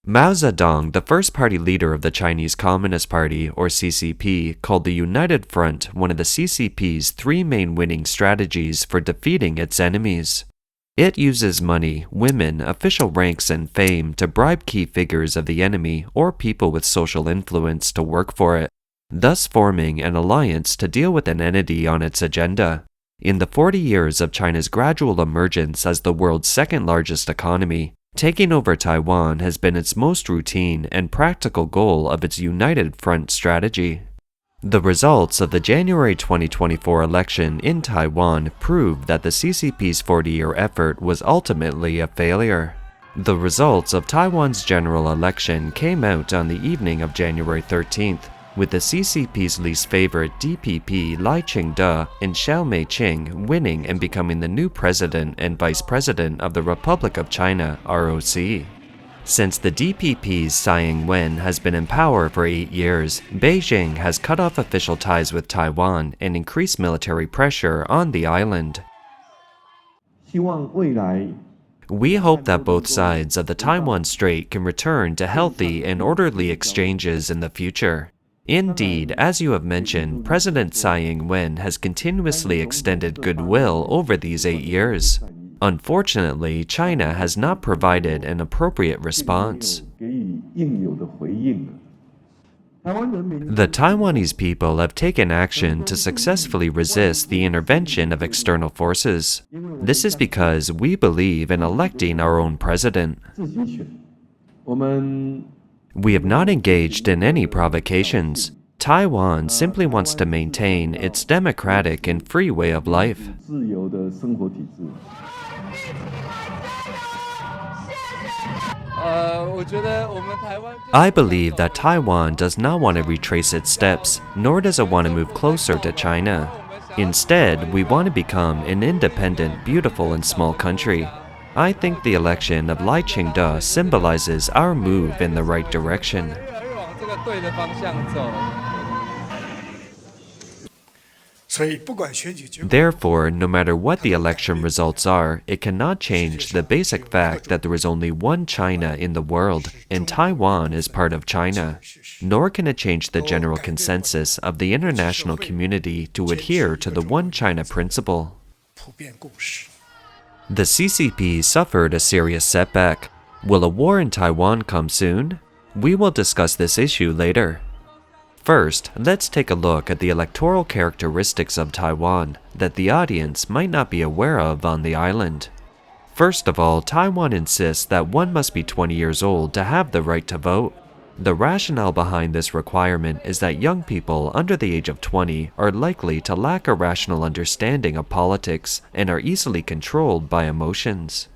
Mao Zedong, the first party leader of the Chinese Communist Party, or CCP, called the United Front one of the CCP's three main winning strategies for defeating its enemies. It uses money, women, official ranks, and fame to bribe key figures of the enemy or people with social influence to work for it, thus forming an alliance to deal with an entity on its agenda. In the 40 years of China's gradual emergence as the world's second-largest economy, taking over Taiwan has been its most routine and practical goal of its United Front strategy. The results of the January 2024 election in Taiwan proved that the CCP's 40-year effort was ultimately a failure. The results of Taiwan's general election came out on the evening of January 13th, with the CCP's least favorite DPP Ching-Te and Xiao Mei-ching winning and becoming the new president and vice president of the Republic of China, ROC. Since the DPP's Tsai Ing-wen has been in power for 8 years, Beijing has cut off official ties with Taiwan and increased military pressure on the island. We hope that both sides of the Taiwan Strait can return to healthy and orderly exchanges in the future. Indeed, as you have mentioned, President Tsai Ing-wen has continuously extended goodwill over these 8 years. Unfortunately, China has not provided an appropriate response. The Taiwanese people have taken action to successfully resist the intervention of external forces. This is because we believe in electing our own president. We have not engaged in any provocations. Taiwan simply wants to maintain its democratic and free way of life. I believe that Taiwan does not want to retrace its steps, nor does it want to move closer to China. Instead, we want to become an independent, beautiful, and small country. I think the election of Ching-Te symbolizes our move in the right direction. Therefore, no matter what the election results are, it cannot change the basic fact that there is only one China in the world, and Taiwan is part of China. Nor can it change the general consensus of the international community to adhere to the one China principle. The CCP suffered a serious setback. Will a war in Taiwan come soon? We will discuss this issue later. First, let's take a look at the electoral characteristics of Taiwan that the audience might not be aware of on the island. First of all, Taiwan insists that one must be 20 years old to have the right to vote. The rationale behind this requirement is that young people under the age of 20 are likely to lack a rational understanding of politics and are easily controlled by emotions.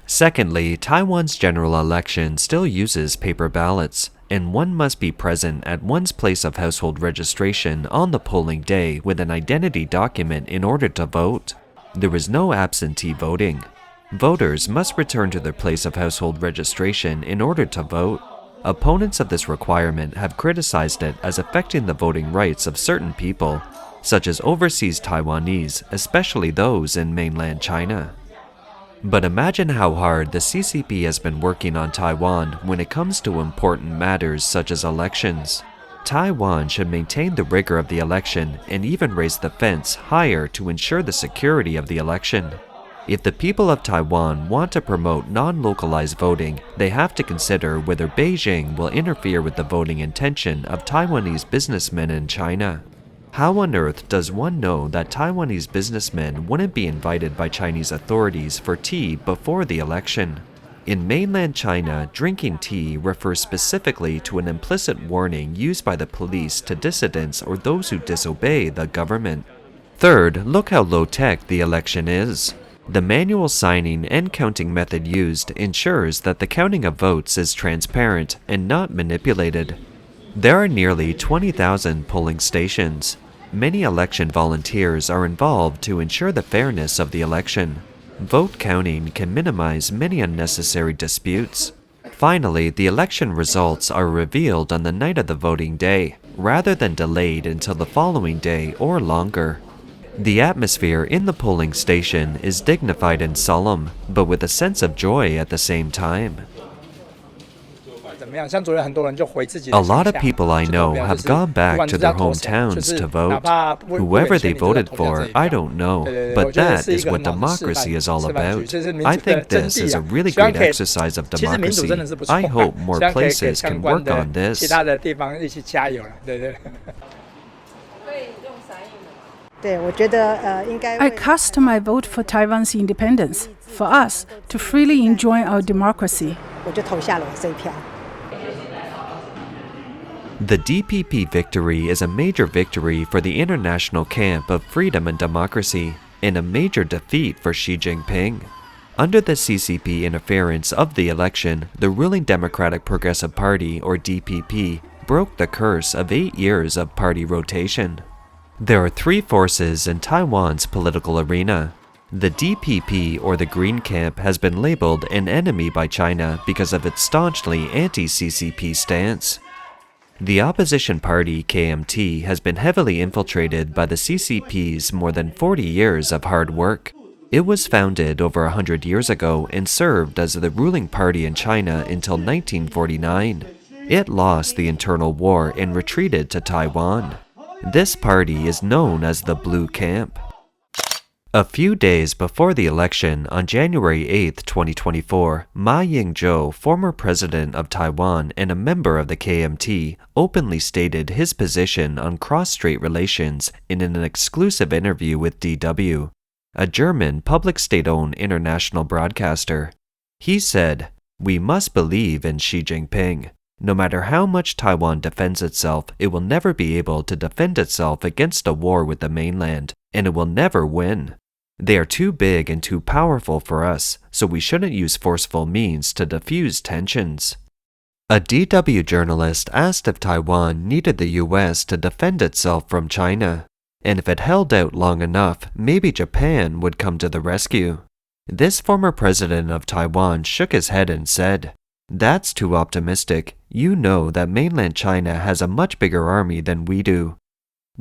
Secondly, Taiwan's general election still uses paper ballots, and one must be present at one's place of household registration on the polling day with an identity document in order to vote. There is no absentee voting. Voters must return to their place of household registration in order to vote. Opponents of this requirement have criticized it as affecting the voting rights of certain people, such as overseas Taiwanese, especially those in mainland China. But imagine how hard the CCP has been working on Taiwan when it comes to important matters such as elections. Taiwan should maintain the rigor of the election and even raise the fence higher to ensure the security of the election. If the people of Taiwan want to promote non-localized voting, they have to consider whether Beijing will interfere with the voting intention of Taiwanese businessmen in China. How on earth does one know that Taiwanese businessmen wouldn't be invited by Chinese authorities for tea before the election? In mainland China, drinking tea refers specifically to an implicit warning used by the police to dissidents or those who disobey the government. Third, look how low-tech the election is. The manual signing and counting method used ensures that the counting of votes is transparent and not manipulated. There are nearly 20,000 polling stations. Many election volunteers are involved to ensure the fairness of the election. Vote counting can minimize many unnecessary disputes. Finally, the election results are revealed on the night of the voting day, rather than delayed until the following day or longer. The atmosphere in the polling station is dignified and solemn, but with a sense of joy at the same time. A lot of people I know have gone back to their hometowns to vote. Whoever they voted for, I don't know, but that is what democracy is all about. I think this is a really great exercise of democracy. I hope more places can work on this. I cast my vote for Taiwan's independence, for us to freely enjoy our democracy. The DPP victory is a major victory for the international camp of freedom and democracy, and a major defeat for Xi Jinping. Under the CCP interference of the election, the ruling Democratic Progressive Party, or DPP, broke the curse of 8 years of party rotation. There are three forces in Taiwan's political arena. The DPP, or the Green Camp, has been labeled an enemy by China because of its staunchly anti-CCP stance. The opposition party, KMT, has been heavily infiltrated by the CCP's more than 40 years of hard work. It was founded over 100 years ago and served as the ruling party in China until 1949. It lost the internal war and retreated to Taiwan. This party is known as the Blue Camp. A few days before the election, on January 8, 2024, Ma Ying-jeou, former president of Taiwan and a member of the KMT, openly stated his position on cross-strait relations in an exclusive interview with DW, a German public state-owned international broadcaster. He said, "We must believe in Xi Jinping. No matter how much Taiwan defends itself, it will never be able to defend itself against a war with the mainland, and it will never win. They are too big and too powerful for us, so we shouldn't use forceful means to diffuse tensions." A DW journalist asked if Taiwan needed the US to defend itself from China, and if it held out long enough, maybe Japan would come to the rescue. This former president of Taiwan shook his head and said, "That's too optimistic. You know that mainland China has a much bigger army than we do.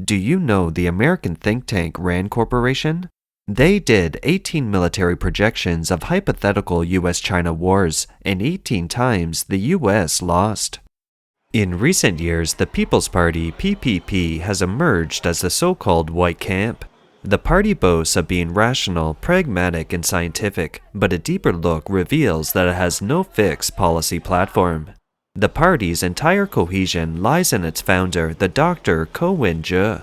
Do you know the American think tank RAND Corporation? They did 18 military projections of hypothetical US-China wars, and 18 times the US lost." In recent years, the People's Party, PPP, has emerged as the so-called White Camp. The party boasts of being rational, pragmatic, and scientific, but a deeper look reveals that it has no fixed policy platform. The party's entire cohesion lies in its founder, the Dr. Ko Wen-je.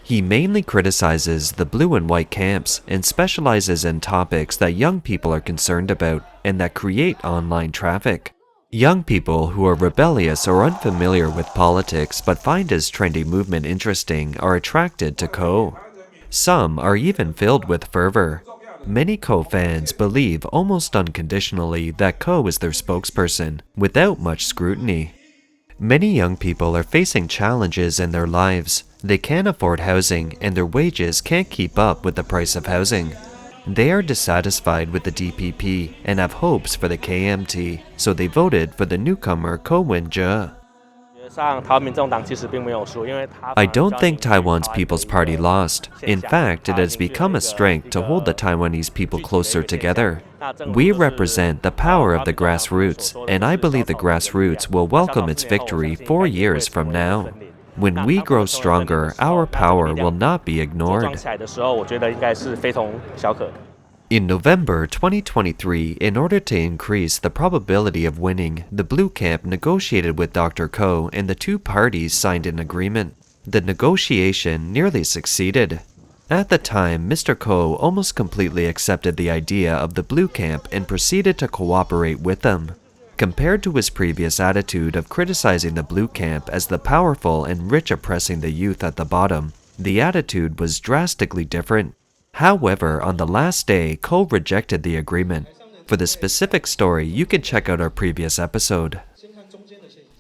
He mainly criticizes the blue and white camps and specializes in topics that young people are concerned about and that create online traffic. Young people who are rebellious or unfamiliar with politics but find his trendy movement interesting are attracted to Ko. Some are even filled with fervor. Many Ko fans believe almost unconditionally that Ko is their spokesperson, without much scrutiny. Many young people are facing challenges in their lives. They can't afford housing, and their wages can't keep up with the price of housing. They are dissatisfied with the DPP and have hopes for the KMT, so they voted for the newcomer Ko Wen-je. I don't think Taiwan's People's Party lost. In fact, it has become a strength to hold the Taiwanese people closer together. We represent the power of the grassroots, and I believe the grassroots will welcome its victory 4 years from now. When we grow stronger, our power will not be ignored. In November 2023, in order to increase the probability of winning, the Blue Camp negotiated with Dr. Ko and the two parties signed an agreement. The negotiation nearly succeeded. At the time, Mr. Ko almost completely accepted the idea of the Blue Camp and proceeded to cooperate with them. Compared to his previous attitude of criticizing the Blue Camp as the powerful and rich oppressing the youth at the bottom, the attitude was drastically different. However, on the last day, Ko rejected the agreement. For the specific story, you can check out our previous episode.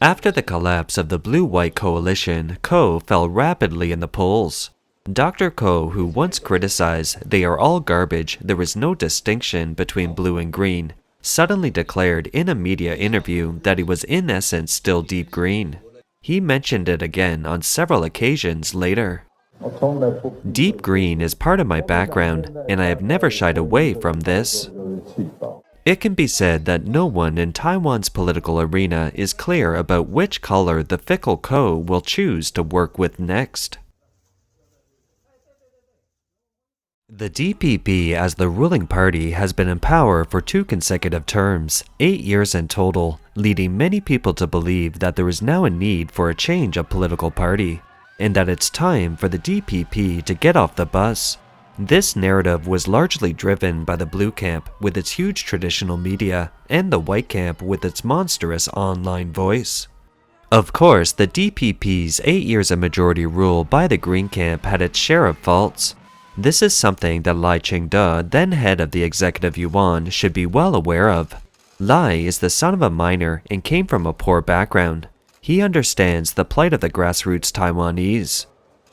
After the collapse of the Blue-White coalition, Ko fell rapidly in the polls. Dr. Ko, who once criticized, "They are all garbage, there is no distinction between blue and green," suddenly declared in a media interview that he was in essence still deep green. He mentioned it again on several occasions later. Deep green is part of my background, and I have never shied away from this. It can be said that no one in Taiwan's political arena is clear about which color the fickle Ko will choose to work with next. The DPP as the ruling party has been in power for 2 consecutive terms, 8 years in total, leading many people to believe that there is now a need for a change of political party, and that it's time for the DPP to get off the bus. This narrative was largely driven by the blue camp with its huge traditional media, and the white camp with its monstrous online voice. Of course, the DPP's 8 years of majority rule by the green camp had its share of faults. This is something that Ching-Te, then head of the Executive Yuan, should be well aware of. Lai is the son of a miner and came from a poor background. He understands the plight of the grassroots Taiwanese.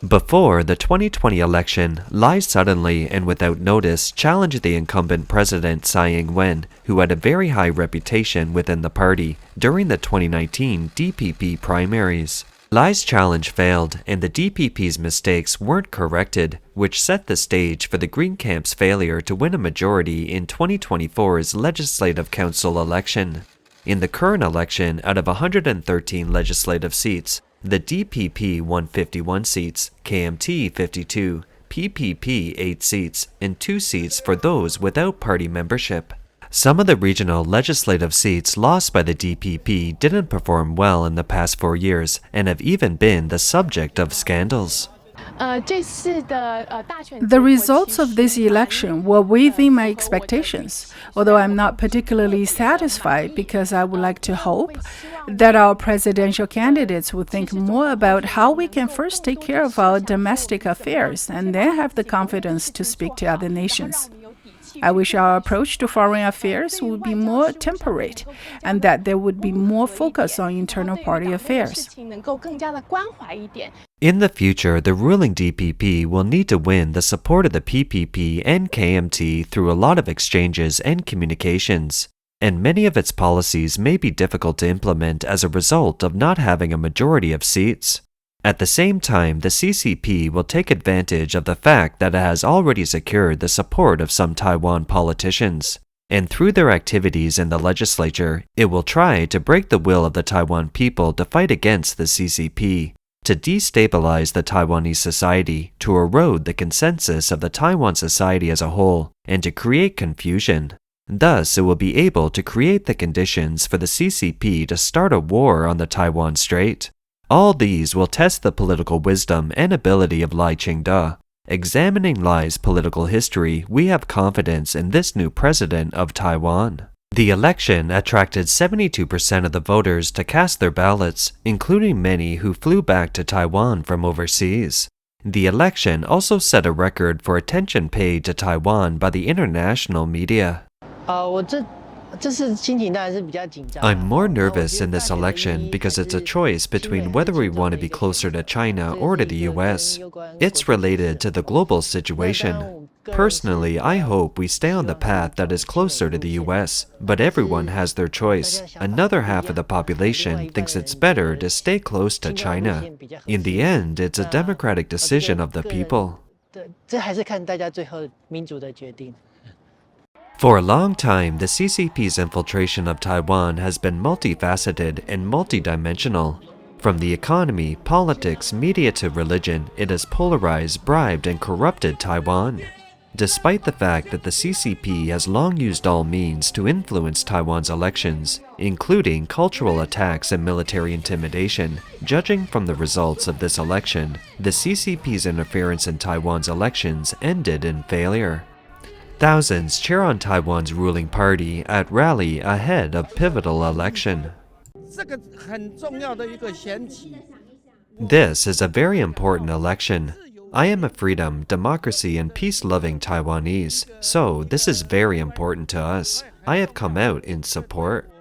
Before the 2020 election, Lai suddenly and without notice challenged the incumbent president Tsai Ing-wen, who had a very high reputation within the party, during the 2019 DPP primaries. Lai's challenge failed, and the DPP's mistakes weren't corrected, which set the stage for the Green Camp's failure to win a majority in 2024's Legislative Council election. In the current election, out of 113 legislative seats, the DPP won 51 seats, KMT 52, PPP 8 seats, and 2 seats for those without party membership. Some of the regional legislative seats lost by the DPP didn't perform well in the past 4 years and have even been the subject of scandals. The results of this election were within my expectations, although I'm not particularly satisfied because I would like to hope that our presidential candidates will think more about how we can first take care of our domestic affairs and then have the confidence to speak to other nations. I wish our approach to foreign affairs would be more temperate and that there would be more focus on internal party affairs. In the future, the ruling DPP will need to win the support of the PPP and KMT through a lot of exchanges and communications, and many of its policies may be difficult to implement as a result of not having a majority of seats. At the same time, the CCP will take advantage of the fact that it has already secured the support of some Taiwan politicians, and through their activities in the legislature, it will try to break the will of the Taiwan people to fight against the CCP, to destabilize the Taiwanese society, to erode the consensus of the Taiwan society as a whole, and to create confusion. Thus, it will be able to create the conditions for the CCP to start a war on the Taiwan Strait. All these will test the political wisdom and ability of Ching-Te. Examining Lai's political history, we have confidence in this new president of Taiwan. The election attracted 72% of the voters to cast their ballots, including many who flew back to Taiwan from overseas. The election also set a record for attention paid to Taiwan by the international media. I'm more nervous in this election because it's a choice between whether we want to be closer to China or to the US. It's related to the global situation. Personally, I hope we stay on the path that is closer to the US, but everyone has their choice. Another half of the population thinks it's better to stay close to China. In the end, it's a democratic decision of the people. For a long time, the CCP's infiltration of Taiwan has been multifaceted and multidimensional. From the economy, politics, media to religion, it has polarized, bribed, and corrupted Taiwan. Despite the fact that the CCP has long used all means to influence Taiwan's elections, including cultural attacks and military intimidation, judging from the results of this election, the CCP's interference in Taiwan's elections ended in failure. Thousands cheer on Taiwan's ruling party at rally ahead of pivotal election. This is a very important election. I am a freedom, democracy, and peace-loving Taiwanese, so this is very important to us. I have come out in support.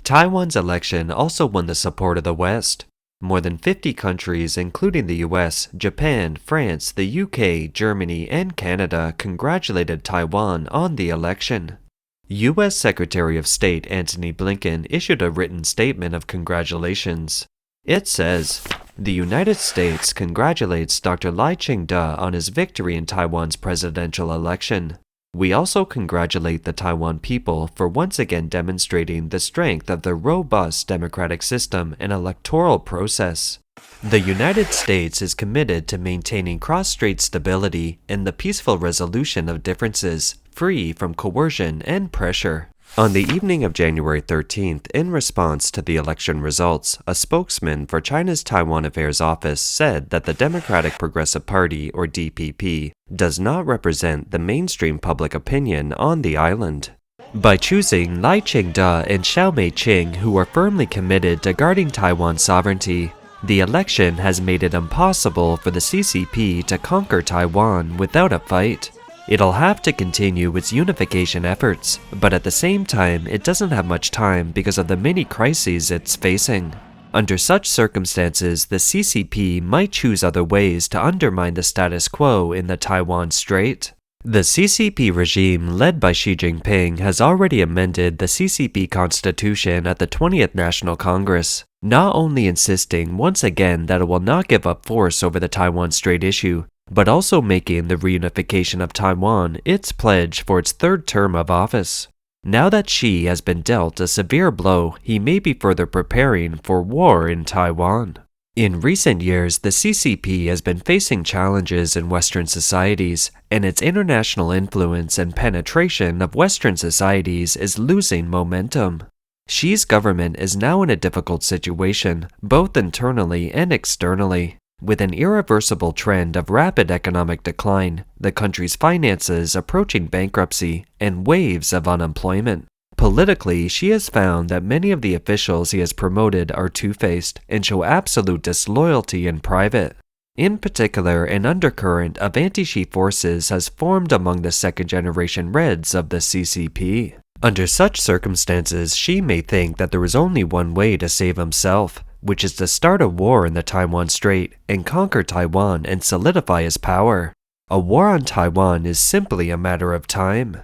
Taiwan's election also won the support of the West. More than 50 countries, including the US, Japan, France, the UK, Germany, and Canada, congratulated Taiwan on the election. US Secretary of State Antony Blinken issued a written statement of congratulations. It says, "The United States congratulates Dr. Ching-Te on his victory in Taiwan's presidential election. We also congratulate the Taiwan people for once again demonstrating the strength of the robust democratic system and electoral process. The United States is committed to maintaining cross-strait stability and the peaceful resolution of differences, free from coercion and pressure. On the evening of January 13th, in response to the election results, a spokesman for China's Taiwan Affairs Office said that the Democratic Progressive Party, or DPP, does not represent the mainstream public opinion on the island. By choosing Lai Ching-Te and Xiao Mei-ching, who are firmly committed to guarding Taiwan's sovereignty, the election has made it impossible for the CCP to conquer Taiwan without a fight. It'll have to continue its unification efforts, but at the same time, it doesn't have much time because of the many crises it's facing. Under such circumstances, the CCP might choose other ways to undermine the status quo in the Taiwan Strait. The CCP regime, led by Xi Jinping, has already amended the CCP Constitution at the 20th National Congress, not only insisting once again that it will not give up force over the Taiwan Strait issue, but also making the reunification of Taiwan its pledge for its third term of office. Now that Xi has been dealt a severe blow, he may be further preparing for war in Taiwan. In recent years, the CCP has been facing challenges in Western societies, and its international influence and penetration of Western societies is losing momentum. Xi's government is now in a difficult situation, both internally and externally. With an irreversible trend of rapid economic decline, the country's finances approaching bankruptcy, and waves of unemployment. Politically, Xi has found that many of the officials he has promoted are two-faced and show absolute disloyalty in private. In particular, an undercurrent of anti-Xi forces has formed among the second-generation Reds of the CCP. Under such circumstances, Xi may think that there is only one way to save himself, which is to start a war in the Taiwan Strait and conquer Taiwan and solidify his power. A war on Taiwan is simply a matter of time.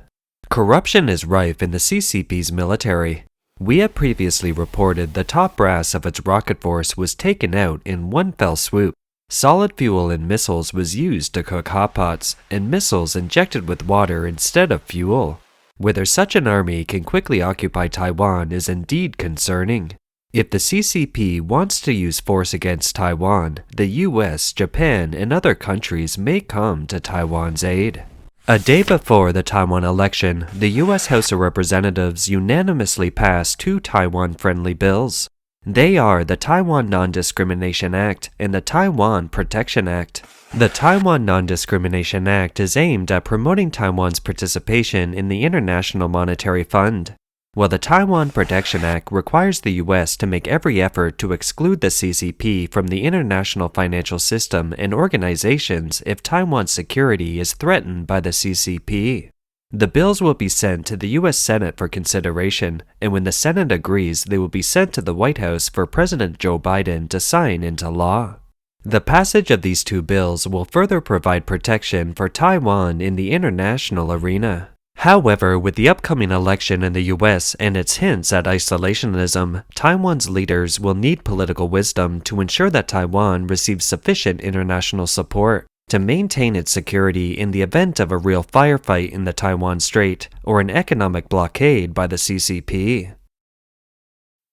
Corruption is rife in the CCP's military. We have previously reported the top brass of its rocket force was taken out in one fell swoop. Solid fuel in missiles was used to cook hot pots, and missiles injected with water instead of fuel. Whether such an army can quickly occupy Taiwan is indeed concerning. If the CCP wants to use force against Taiwan, the US, Japan, and other countries may come to Taiwan's aid. A day before the Taiwan election, the US House of Representatives unanimously passed two Taiwan-friendly bills. They are the Taiwan Non-Discrimination Act and the Taiwan Protection Act. The Taiwan Non-Discrimination Act is aimed at promoting Taiwan's participation in the International Monetary Fund, while the Taiwan Protection Act requires the US to make every effort to exclude the CCP from the international financial system and organizations if Taiwan's security is threatened by the CCP. The bills will be sent to the US Senate for consideration, and when the Senate agrees, they will be sent to the White House for President Joe Biden to sign into law. The passage of these two bills will further provide protection for Taiwan in the international arena. However, with the upcoming election in the US and its hints at isolationism, Taiwan's leaders will need political wisdom to ensure that Taiwan receives sufficient international support to maintain its security in the event of a real firefight in the Taiwan Strait or an economic blockade by the CCP.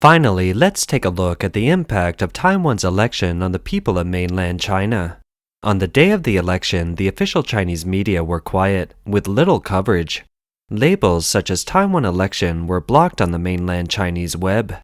Finally, let's take a look at the impact of Taiwan's election on the people of mainland China. On the day of the election, the official Chinese media were quiet, with little coverage. Labels such as Taiwan election were blocked on the mainland Chinese web.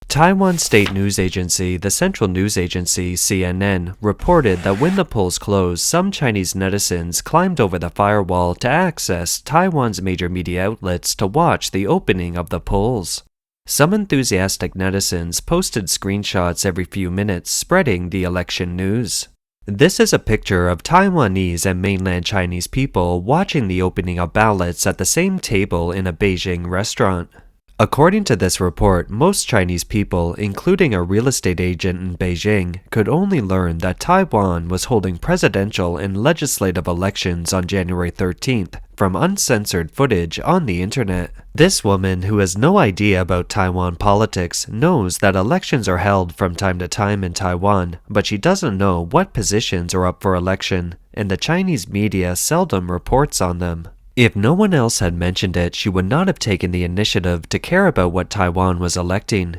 Taiwan State News Agency, the Central News Agency, CNN, reported that when the polls closed, some Chinese netizens climbed over the firewall to access Taiwan's major media outlets to watch the opening of the polls. Some enthusiastic netizens posted screenshots every few minutes spreading the election news. This is a picture of Taiwanese and mainland Chinese people watching the opening of ballots at the same table in a Beijing restaurant. According to this report, most Chinese people, including a real estate agent in Beijing, could only learn that Taiwan was holding presidential and legislative elections on January 13th from uncensored footage on the internet. This woman, who has no idea about Taiwan politics, knows that elections are held from time to time in Taiwan, but she doesn't know what positions are up for election, and the Chinese media seldom reports on them. If no one else had mentioned it, she would not have taken the initiative to care about what Taiwan was electing.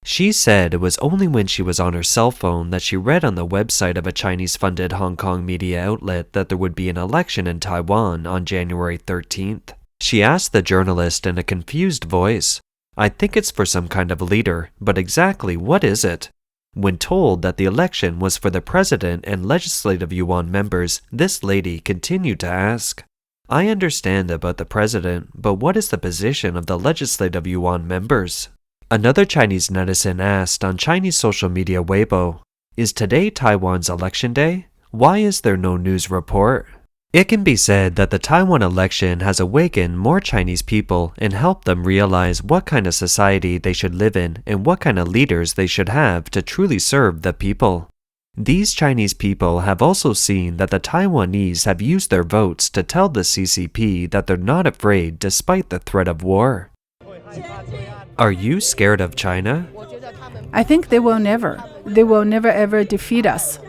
She said it was only when she was on her cell phone that she read on the website of a Chinese-funded Hong Kong media outlet that there would be an election in Taiwan on January 13th. She asked the journalist in a confused voice, "I think it's for some kind of leader, but exactly what is it?" When told that the election was for the president and legislative yuan members, this lady continued to ask, "I understand about the president, but what is the position of the legislative yuan members?" Another Chinese netizen asked on Chinese social media Weibo, "Is today Taiwan's election day? Why is there no news report?" It can be said that the Taiwan election has awakened more Chinese people and helped them realize what kind of society they should live in and what kind of leaders they should have to truly serve the people. These Chinese people have also seen that the Taiwanese have used their votes to tell the CCP that they're not afraid despite the threat of war. Are you scared of China? I think they will never ever defeat us.